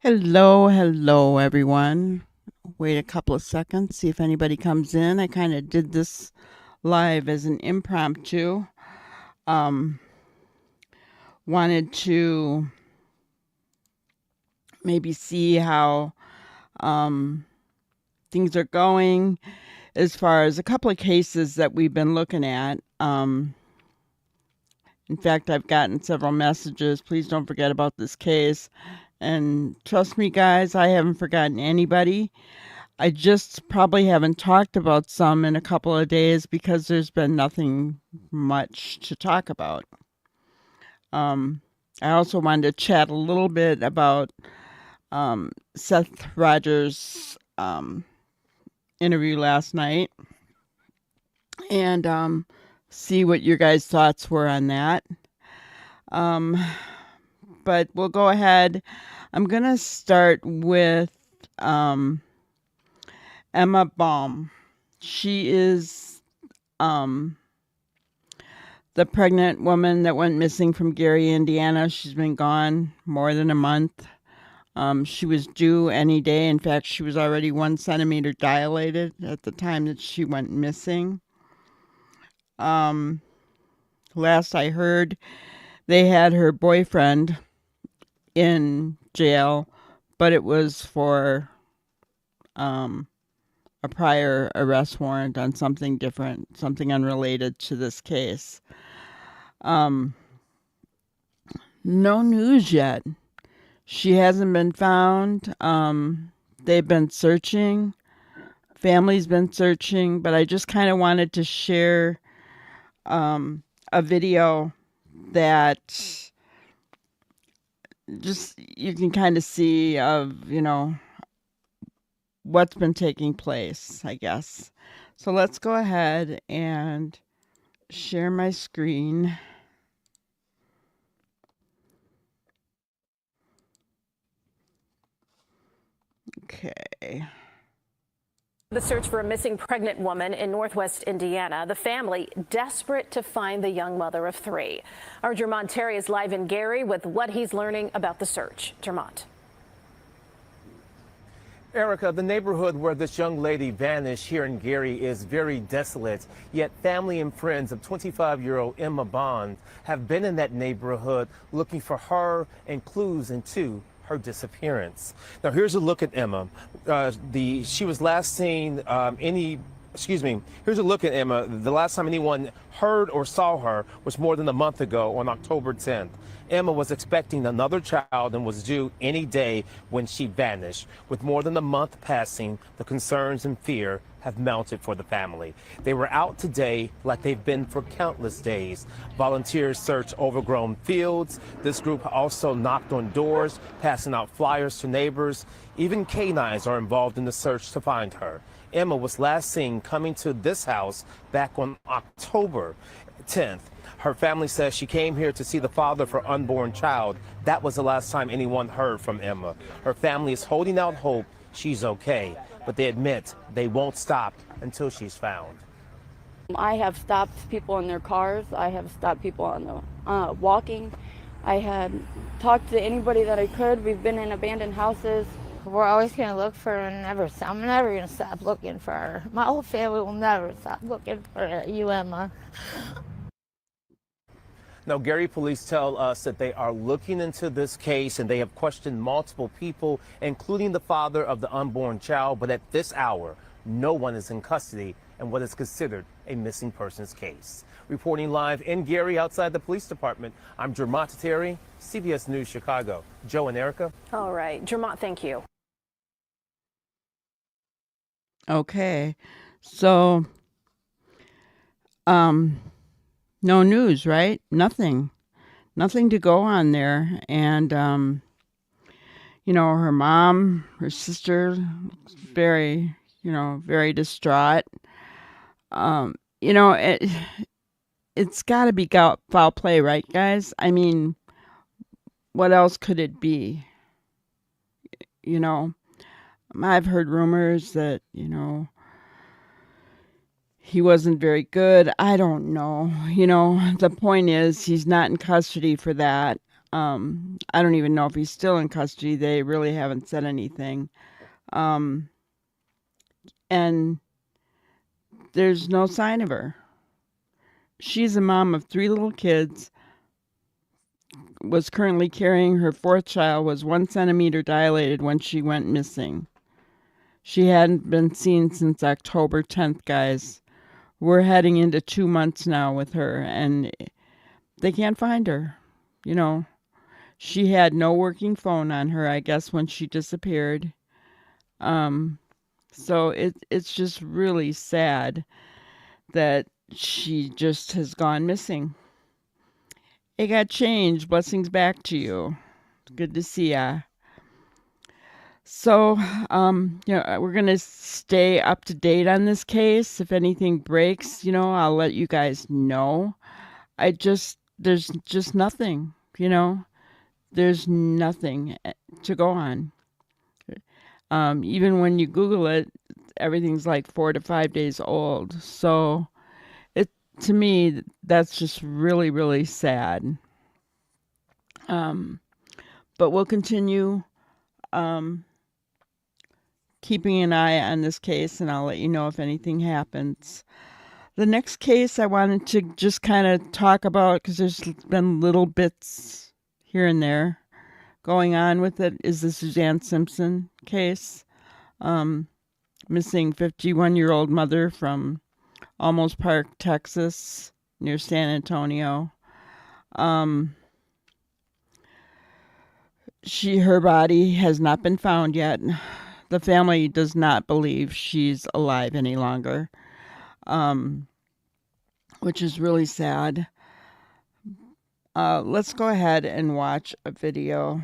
Hello, hello, everyone. Wait a couple of seconds, see if anybody comes in. I kind of did this live as an impromptu. Um, Wanted to maybe see how um, things are going as far as a couple of cases that we've been looking at. In fact, I've gotten several messages. Please don't forget about this case. And trust me, guys, I haven't forgotten anybody. I just probably haven't talked about some in a couple of days because there's been nothing much to talk about. Um, I also wanted to chat a little bit about Seth Rogers' interview last night and see what your guys' thoughts were on that. Um, but we'll go ahead. I'm going to start with um, Emma Baum. She is um, the pregnant woman that went missing from Gary, Indiana. She's been gone more than a month. She was due any day. In fact, she was already 1 centimeter dilated at the time that she went missing. Um, Last I heard, they had her boyfriend in jail, but it was for um, a prior arrest warrant on something different, something unrelated to this case. Um, no news yet. She hasn't been found. They've been searching. Family's been searching, but I just kind of wanted to share a video that just you can kind of see of, what's been taking place, I guess. So let's go ahead and share my screen. Okay. The search for a missing pregnant woman in northwest Indiana. The family desperate to find the young mother of three. Our Jermont Terry is live in Gary with what he's learning about the search. Jermont. Erica, the neighborhood where this young lady vanished here in Gary is very desolate, yet family and friends of 25-year-old Emma Bond have been in that neighborhood looking for her and clues into her disappearance. Now, here's a look at Emma. She was last seen here's a look at Emma. The last time anyone heard or saw her was more than a month ago on October 10th. Emma was expecting another child and was due any day when she vanished. With more than a month passing, the concerns and fear have mounted for the family. They were out today like they've been for countless days. Volunteers searched overgrown fields. This group also knocked on doors, passing out flyers to neighbors. Even canines are involved in the search to find her. Emma was last seen coming to this house back on October 10th. Her family says she came here to see the father of her unborn child. That was the last time anyone heard from Emma. Her family is holding out hope she's okay, but they admit they won't stop until she's found. I have stopped people in their cars. I have stopped people on the walking. I had talked to anybody that I could. We've been in abandoned houses. We're always going to look for her and never stop. I'm never going to stop looking for her. My whole family will never stop looking for you, Emma. Now, Gary police tell us that they are looking into this case and they have questioned multiple people, including the father of the unborn child. But at this hour, no one is in custody in what is considered a missing persons case. Reporting live in Gary outside the police department, I'm Jermont Terry, CBS News Chicago. Joe and Erica. All right, Jermont, thank you. Okay. So, no news, right? Nothing. Nothing to go on there. And, her mom, her sister, very, very distraught. It's got to be foul play, right, guys? I mean, what else could it be? I've heard rumors that, he wasn't very good. I don't know. The point is he's not in custody for that. I don't even know if he's still in custody. They really haven't said anything. And there's no sign of her. She's a mom of 3 little kids, was currently carrying her 4th child, was 1 centimeter dilated when she went missing. She hadn't been seen since October 10th, guys. We're heading into 2 months now with her, and they can't find her. You know, she had no working phone on her, I guess, when she disappeared. So it's just really sad that she just has gone missing. It got changed. Blessings back to you. Good to see ya. So, we're going to stay up to date on this case. If anything breaks, I'll let you guys know. There's just nothing, There's nothing to go on. Even when you Google it, everything's like 4 to 5 days old. So, to me, that's just really, really sad. But we'll continue keeping an eye on this case, and I'll let you know if anything happens. The next case I wanted to just kind of talk about, because there's been little bits here and there going on with it, is the Suzanne Simpson case. Missing 51-year-old mother from Almos Park, Texas, near San Antonio. Her body has not been found yet. The family does not believe she's alive any longer, which is really sad. Let's go ahead and watch a video.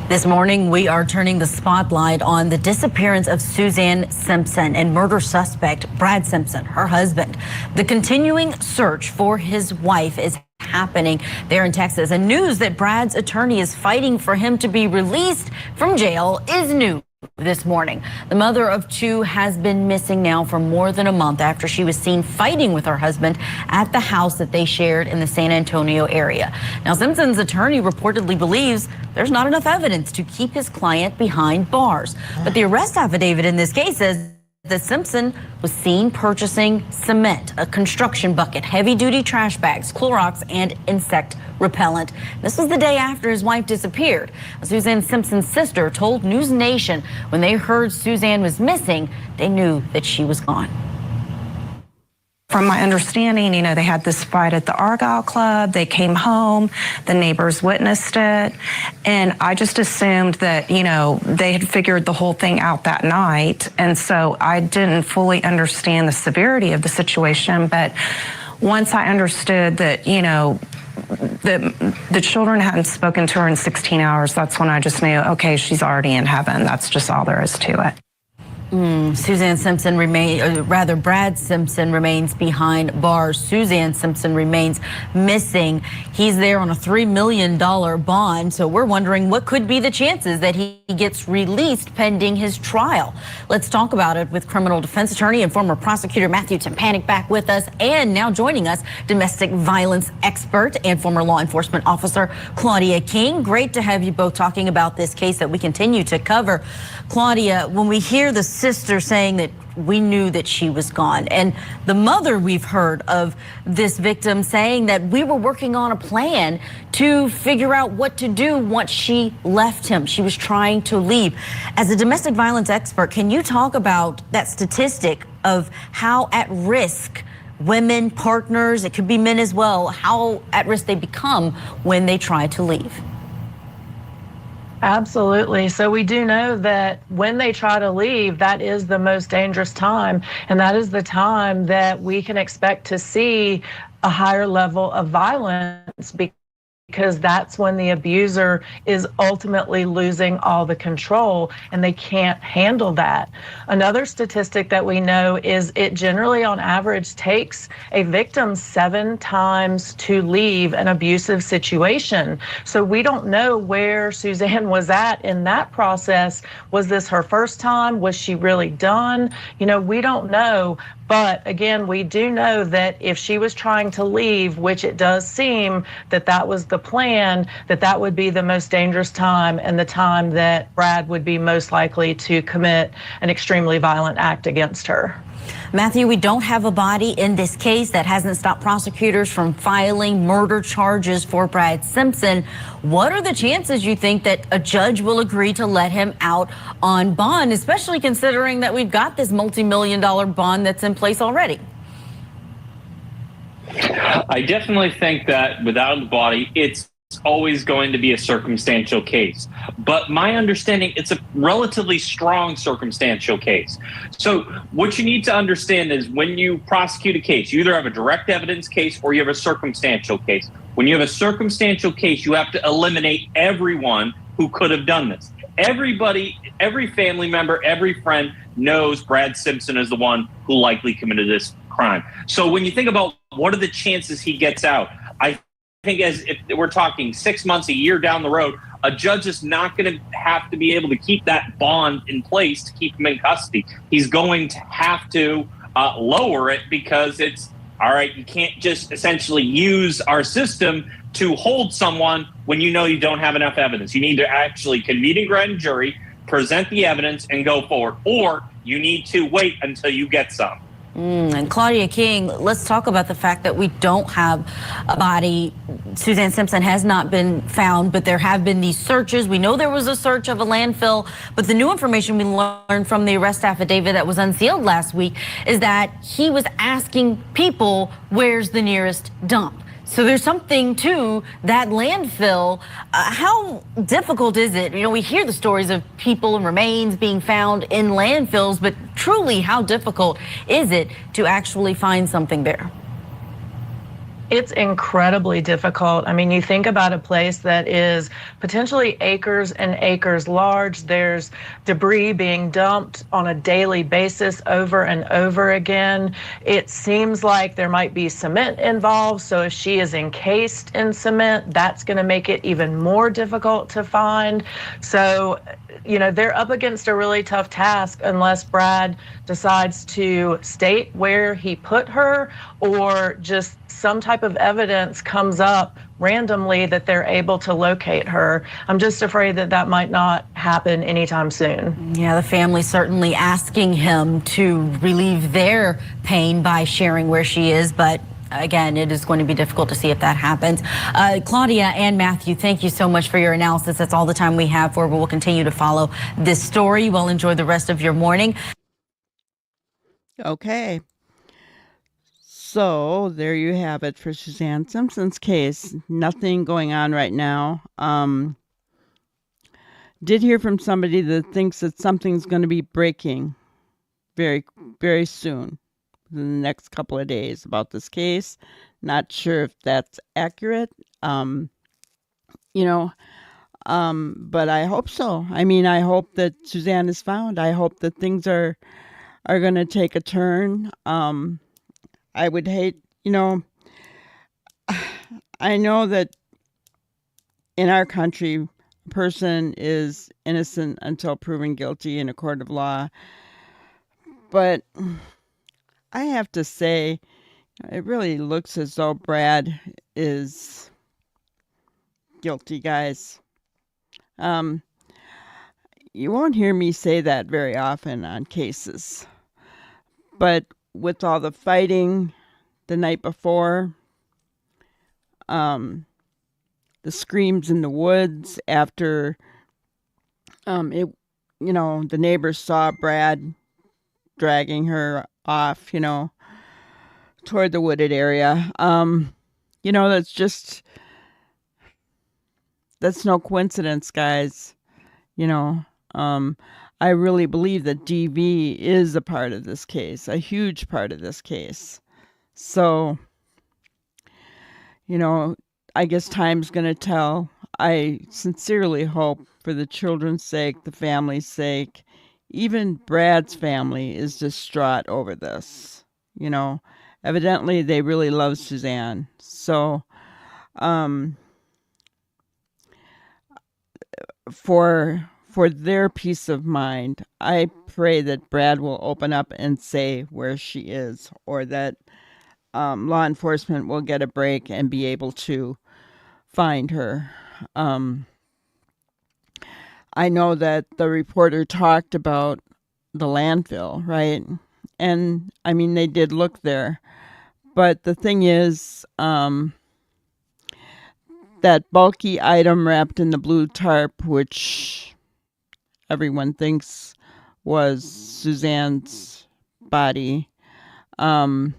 This morning, we are turning the spotlight on the disappearance of Suzanne Simpson and murder suspect Brad Simpson, her husband. The continuing search for his wife is happening there in Texas, and news that Brad's attorney is fighting for him to be released from jail is new this morning. The mother of 2 has been missing now for more than a month after she was seen fighting with her husband at the house that they shared in the San Antonio area. Now, Simpson's attorney reportedly believes there's not enough evidence to keep his client behind bars. But the arrest affidavit in this case says that Simpson was seen purchasing cement, a construction bucket, heavy-duty trash bags, Clorox, and insect repellent. This was the day after his wife disappeared. Suzanne Simpson's sister told News Nation when they heard Suzanne was missing, they knew that she was gone. From my understanding, they had this fight at the Argyle Club. They came home, the neighbors witnessed it, and I just assumed that, they had figured the whole thing out that night. And so I didn't fully understand the severity of the situation. But once I understood that, the children hadn't spoken to her in 16 hours, that's when I just knew, okay, she's already in heaven. That's just all there is to it. Brad Simpson remains behind bars. Suzanne Simpson remains missing. He's there on a $3 million bond. So we're wondering what could be the chances that he gets released pending his trial. Let's talk about it with criminal defense attorney and former prosecutor Matthew Tempanik back with us. And now joining us, domestic violence expert and former law enforcement officer Claudia King. Great to have you both talking about this case that we continue to cover. Claudia, when we hear the sister saying that we knew that she was gone, and the mother we've heard of this victim saying that we were working on a plan to figure out what to do once she left him. She was trying to leave. As a domestic violence expert, can you talk about that statistic of how at risk women, partners, it could be men as well, how at risk they become when they try to leave? Absolutely. So we do know that when they try to leave, that is the most dangerous time. And that is the time that we can expect to see a higher level of violence because that's when the abuser is ultimately losing all the control and they can't handle that. Another statistic that we know is it generally on average takes a victim 7 times to leave an abusive situation. So we don't know where Suzanne was at in that process. Was this her first time? Was she really done? We don't know. But again, we do know that if she was trying to leave, which it does seem that that was the plan, that would be the most dangerous time and the time that Brad would be most likely to commit an extremely violent act against her. Matthew, we don't have a body in this case. That hasn't stopped prosecutors from filing murder charges for Brad Simpson. What are the chances you think that a judge will agree to let him out on bond, especially considering that we've got this multi-million-dollar bond that's in place already? I definitely think that without a body, it's always going to be a circumstantial case. But my understanding, it's a relatively strong circumstantial case. So what you need to understand is when you prosecute a case, you either have a direct evidence case or you have a circumstantial case. When you have a circumstantial case, you have to eliminate everyone who could have done this. Everybody, every family member, every friend knows Brad Simpson is the one who likely committed this crime. So when you think about what are the chances he gets out, I think as if we're talking 6 months, a year down the road, a judge is not going to have to be able to keep that bond in place to keep him in custody. He's going to have to lower it because it's, all right, you can't just essentially use our system to hold someone when you know you don't have enough evidence. You need to actually convene a grand jury, present the evidence, and go forward. Or you need to wait until you get some. And Claudia King, let's talk about the fact that we don't have a body. Suzanne Simpson has not been found, but there have been these searches. We know there was a search of a landfill, but the new information we learned from the arrest affidavit that was unsealed last week is that he was asking people, where's the nearest dump? So there's something to that landfill. How difficult is it? We hear the stories of people and remains being found in landfills, but truly, how difficult is it to actually find something there? It's incredibly difficult. I mean, you think about a place that is potentially acres and acres large. There's debris being dumped on a daily basis over and over again. It seems like there might be cement involved. So if she is encased in cement, that's going to make it even more difficult to find. So, they're up against a really tough task unless Brad decides to state where he put her or just some type of evidence comes up randomly that they're able to locate her. I'm just afraid that that might not happen anytime soon. Yeah, the family certainly asking him to relieve their pain by sharing where she is, but again, it is going to be difficult to see if that happens. Claudia and Matthew, thank you so much for your analysis. That's all the time we have for, but we'll continue to follow this story. Well, enjoy the rest of your morning. Okay. So there you have it for Suzanne Simpson's case. Nothing going on right now. Did hear from somebody that thinks that something's going to be breaking very, very soon, in the next couple of days about this case. Not sure if that's accurate. But I hope so. I mean, I hope that Suzanne is found. I hope that things are going to take a turn. I would hate, I know that in our country, a person is innocent until proven guilty in a court of law. But I have to say, it really looks as though Brad is guilty, guys. You won't hear me say that very often on cases. But with all the fighting the night before, the screams in the woods after the neighbors saw Brad dragging her off, toward the wooded area. That's no coincidence, guys. I really believe that DV is a part of this case, a huge part of this case. So, I guess time's going to tell. I sincerely hope, for the children's sake, the family's sake, even Brad's family is distraught over this. You know, evidently they really love Suzanne. So, for their peace of mind, I pray that Brad will open up and say where she is, or that law enforcement will get a break and be able to find her. I know that the reporter talked about the landfill, right? And I mean, they did look there. But the thing is, that bulky item wrapped in the blue tarp, which everyone thinks was Suzanne's body, that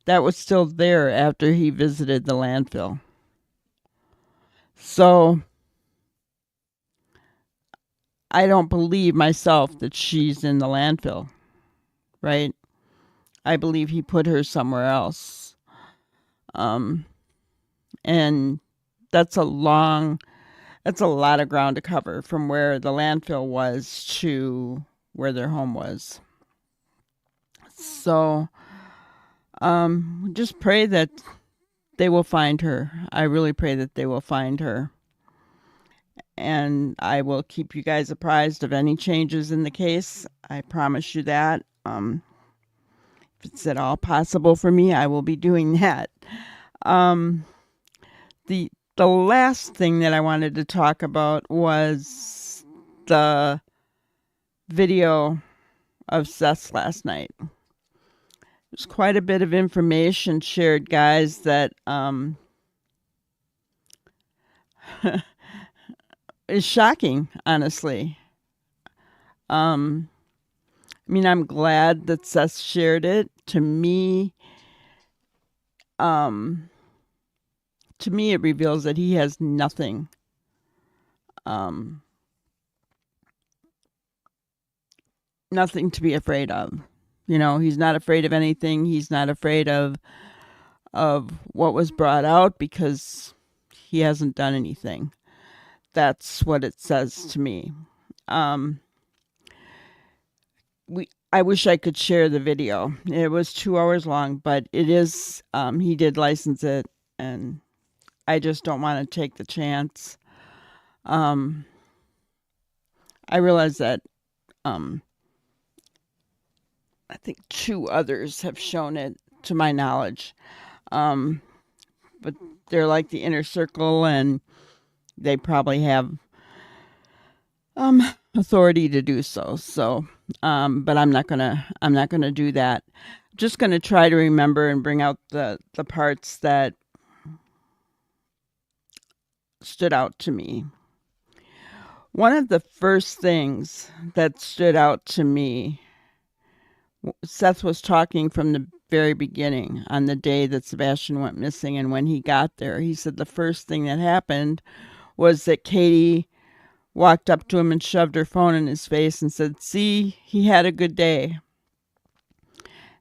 was still there after he visited the landfill. So I don't believe myself that she's in the landfill, right? I believe he put her somewhere else. And that's a lot of ground to cover from where the landfill was to where their home was. So, just pray that they will find her. I really pray that they will find her. And I will keep you guys apprised of any changes in the case. I promise you that. If it's at all possible for me, I will be doing that. The last thing that I wanted to talk about was the video of Seth last night. There's quite a bit of information shared, guys, that is shocking, honestly. I mean, I'm glad that Seth shared it. To me, it reveals that he has nothing nothing to be afraid of. You know, he's not afraid of anything. He's not afraid of what was brought out because he hasn't done anything. That's what it says to me. I wish I could share the video. It was 2 hours long, but it is, he did license it, and I just don't want to take the chance. I realize that I think 2 others have shown it to my knowledge. But they're like the inner circle, and they probably have authority to do so. So, but I'm not gonna do that. Just gonna try to remember and bring out the parts that stood out to me. One of the first things that stood out to me, Seth was talking from the very beginning on the day that Sebastian went missing, and when he got there, he said the first thing that happened was that Katie walked up to him and shoved her phone in his face and said, "See, he had a good day."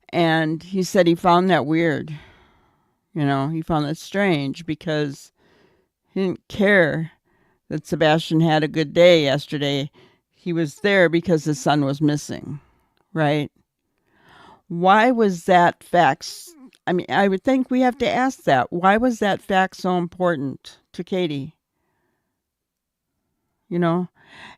And he said he found that weird. You know, he found that strange because he didn't care that Sebastian had a good day yesterday. He was there because his son was missing, right? Why was that fact? I mean, I would think we have to ask that. Why was that fact so important to Katie? You know,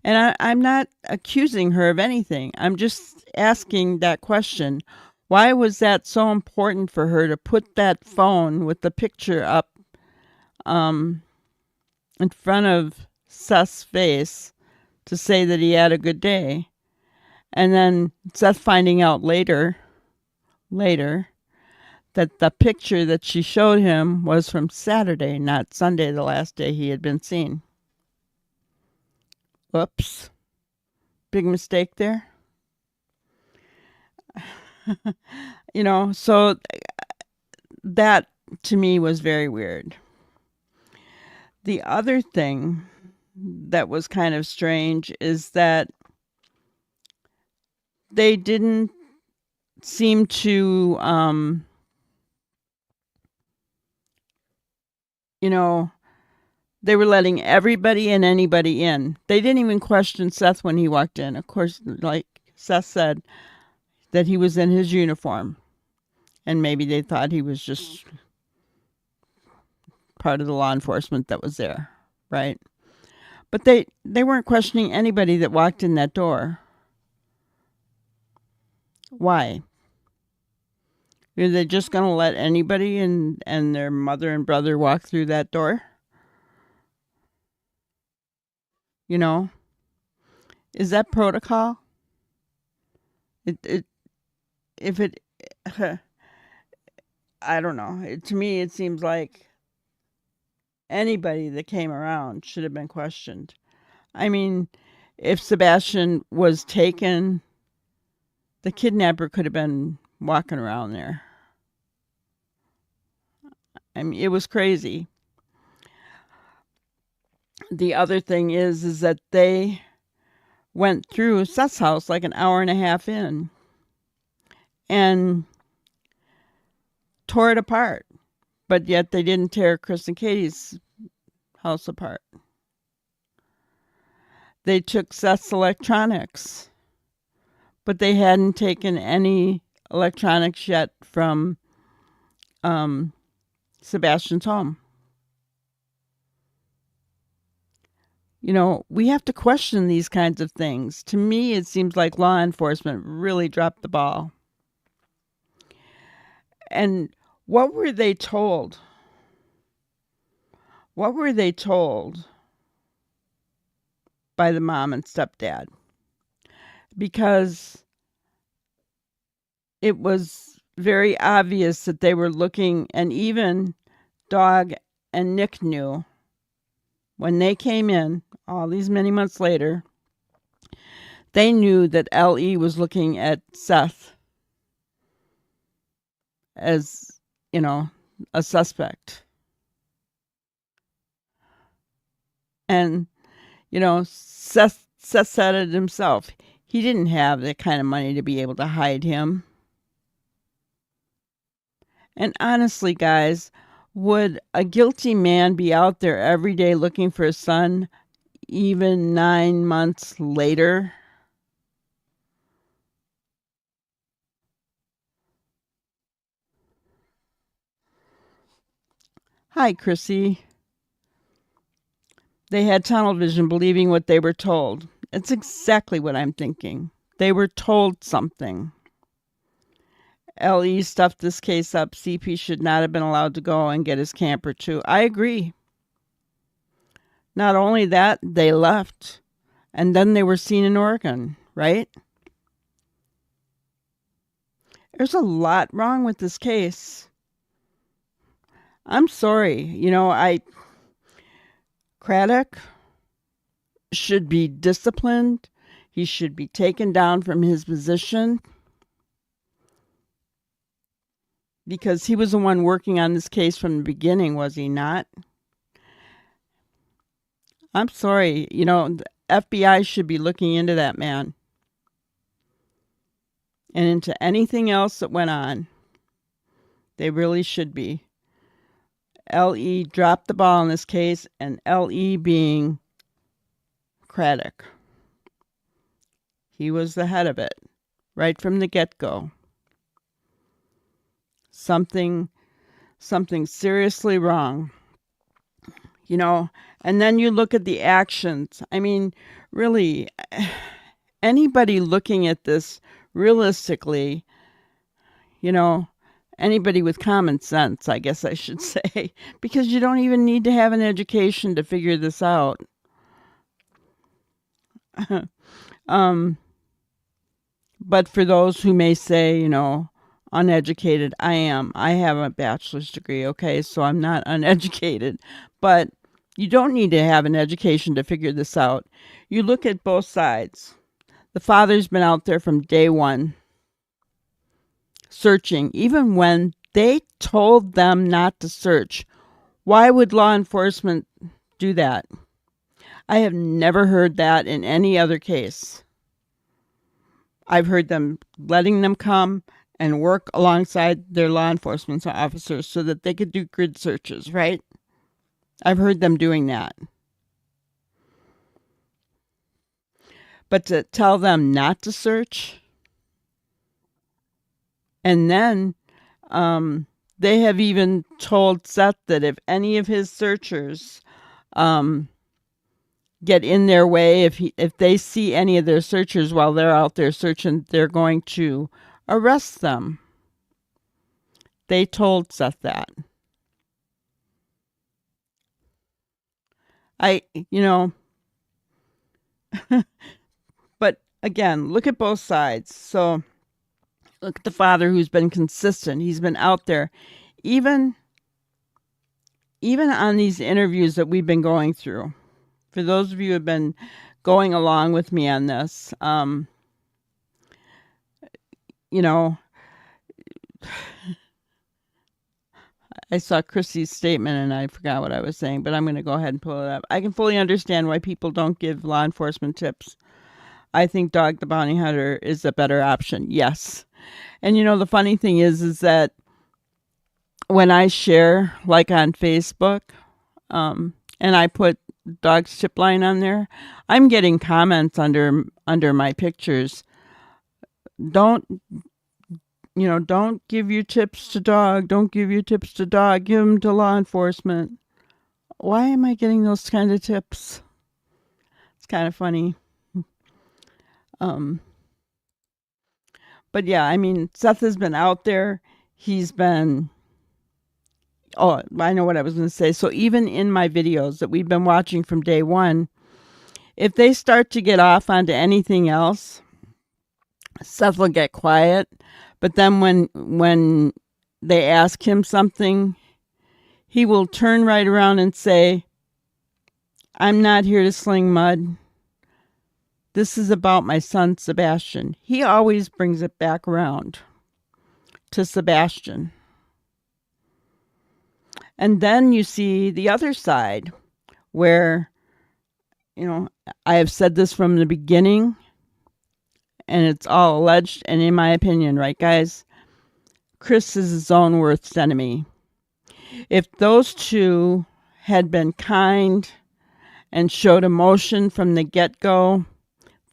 and I'm not accusing her of anything. I'm just asking that question. Why was that so important for her to put that phone with the picture up in front of Seth's face to say that he had a good day? And then Seth finding out later that the picture that she showed him was from Saturday, not Sunday, the last day he had been seen. Whoops. Big mistake there. You know, so that to me was very weird. The other thing that was kind of strange is that they didn't seem to you know, they were letting everybody and anybody in. They didn't even question Seth when he walked in. Of course, like Seth said, that he was in his uniform. And maybe they thought he was just part of the law enforcement that was there, right? But they weren't questioning anybody that walked in that door. Why? Are they just going to let anybody and their mother and brother walk through that door? You know? Is that protocol? If it I don't know. To me, it seems like anybody that came around should have been questioned. I mean, if Sebastian was taken, the kidnapper could have been walking around there. I mean, it was crazy. The other thing is that they went through Seth's house like an hour and a half in and tore it apart. But yet they didn't tear Chris and Katie's house apart. They took Seth's electronics, but they hadn't taken any electronics yet from Sebastian's home. You know, we have to question these kinds of things. To me, it seems like law enforcement really dropped the ball. And what were they told? What were they told by the mom and stepdad? Because it was very obvious that they were looking, and even Dog and Nick knew when they came in all these many months later, they knew that L.E. was looking at Seth as, you know, a suspect. And, you know, Seth said it himself. He didn't have that kind of money to be able to hide him. And honestly, guys, would a guilty man be out there every day looking for his son, even 9 months later? Hi, Chrissy. They had tunnel vision, believing what they were told. It's exactly what I'm thinking. They were told something. L.E. stuffed this case up. CP should not have been allowed to go and get his camper too. I agree. Not only that, they left. And then they were seen in Oregon, right? There's a lot wrong with this case. I'm sorry. You know, Craddock should be disciplined. He should be taken down from his position, because he was the one working on this case from the beginning, was he not? I'm sorry. You know, the FBI should be looking into that man and into anything else that went on. They really should be. L.E. dropped the ball in this case, and L.E. being Craddock. He was the head of it right from the get-go. Something seriously wrong. You know, and then you look at the actions. I mean, really, anybody looking at this realistically, you know, anybody with common sense, I guess I should say, because you don't even need to have an education to figure this out. But for those who may say, you know, uneducated, I have a bachelor's degree, okay, so I'm not uneducated, but you don't need to have an education to figure this out. You look at both sides. The father's been out there from day one, searching, even when they told them not to search. Why would law enforcement do that? I have never heard that in any other case. I've heard them letting them come and work alongside their law enforcement officers so that they could do grid searches, right? I've heard them doing that. But to tell them not to search, and then they have even told Seth that if any of his searchers get in their way, if they see any of their searchers while they're out there searching, they're going to arrest them. They told Seth that. But again, look at both sides. So look at the father who's been consistent. He's been out there. Even on these interviews that we've been going through, for those of you who have been going along with me on this, I saw Chrissy's statement and I forgot what I was saying, but I'm going to go ahead and pull it up. I can fully understand why people don't give law enforcement tips. I think Dog the Bounty Hunter is a better option. Yes. And the funny thing is that when I share, like on Facebook, and I put Dog's tip line on there, I'm getting comments under my pictures. Don't give your tips to Dog. Don't give your tips to Dog. Give them to law enforcement. Why am I getting those kind of tips? It's kind of funny. But yeah, I mean, Seth has been out there. He's been, I know what I was going to say. So even in my videos that we've been watching from day one, if they start to get off onto anything else, Seth will get quiet. But then when they ask him something, he will turn right around and say, I'm not here to sling mud. This is about my son, Sebastian. He always brings it back around to Sebastian. And then you see the other side where, I have said this from the beginning, and it's all alleged, and in my opinion, right, guys? Chris is his own worst enemy. If those two had been kind and showed emotion from the get-go,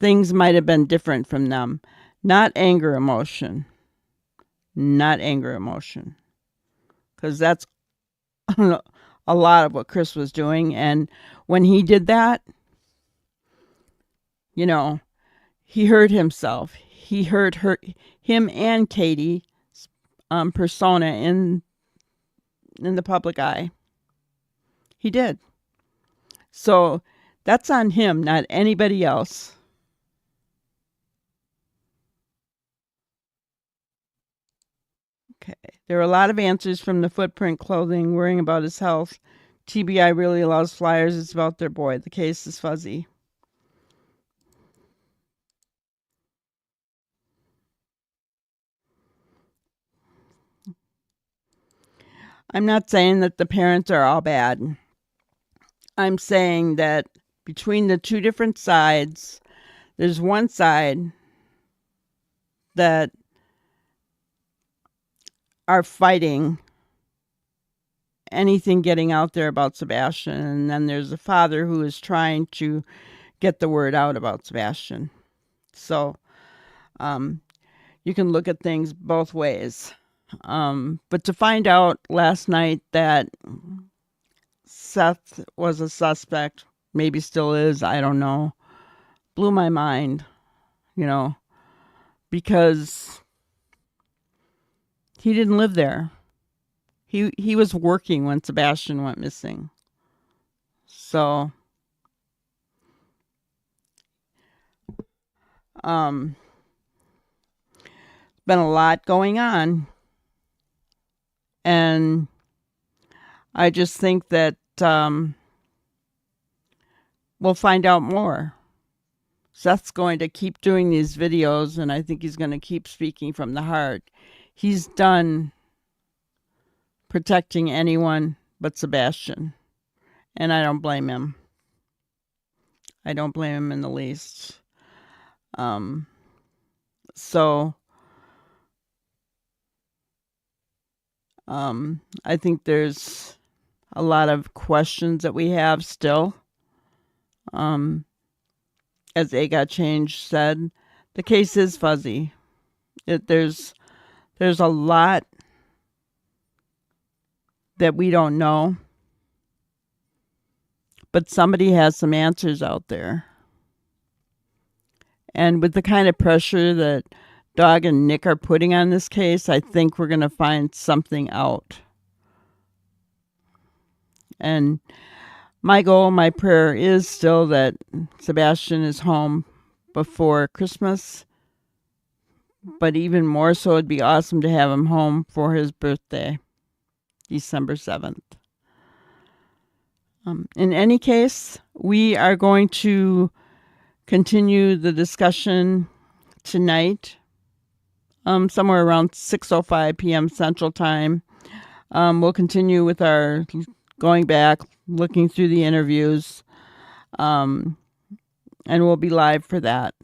things might have been different from them. Not anger emotion. Not anger emotion. Because that's a lot of what Chris was doing. And when he did that, he hurt himself. He hurt him and Katie's persona in the public eye. He did. So that's on him, not anybody else. Okay. There are a lot of answers from the Footprint Clothing, worrying about his health. TBI really loves flyers. It's about their boy. The case is fuzzy. I'm not saying that the parents are all bad. I'm saying that between the two different sides, there's one side that are fighting anything getting out there about Sebastian, and then there's a father who is trying to get the word out about Sebastian. So you can look at things both ways. But to find out last night that Seth was a suspect, maybe still is, I don't know, blew my mind, because he didn't live there. He was working when Sebastian went missing. So been a lot going on. And I just think that we'll find out more. Seth's going to keep doing these videos, and I think he's going to keep speaking from the heart. He's done protecting anyone but Sebastian, and I don't blame him. I don't blame him in the least. I think there's a lot of questions that we have still. As A Got Changed said, the case is fuzzy. There's a lot that we don't know, but somebody has some answers out there. And with the kind of pressure that Doug and Nick are putting on this case, I think we're going to find something out. And my goal, my prayer is still that Sebastian is home before Christmas. But even more so, it'd be awesome to have him home for his birthday, December 7th. In any case, we are going to continue the discussion tonight, somewhere around 6:05 p.m. Central Time. We'll continue with our going back, looking through the interviews, and we'll be live for that.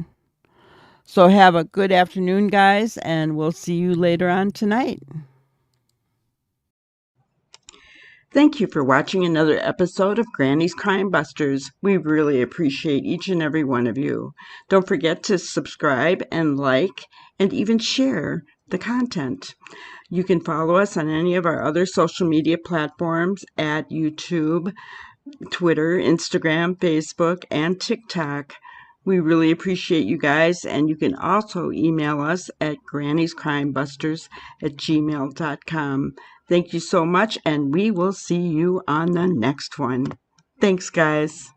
So have a good afternoon, guys, and we'll see you later on tonight. Thank you for watching another episode of Granny's Crime Busters. We really appreciate each and every one of you. Don't forget to subscribe and like and even share the content. You can follow us on any of our other social media platforms at YouTube, Twitter, Instagram, Facebook, and TikTok. We really appreciate you guys, and you can also email us at granniescrimebusters@gmail.com. Thank you so much, and we will see you on the next one. Thanks, guys.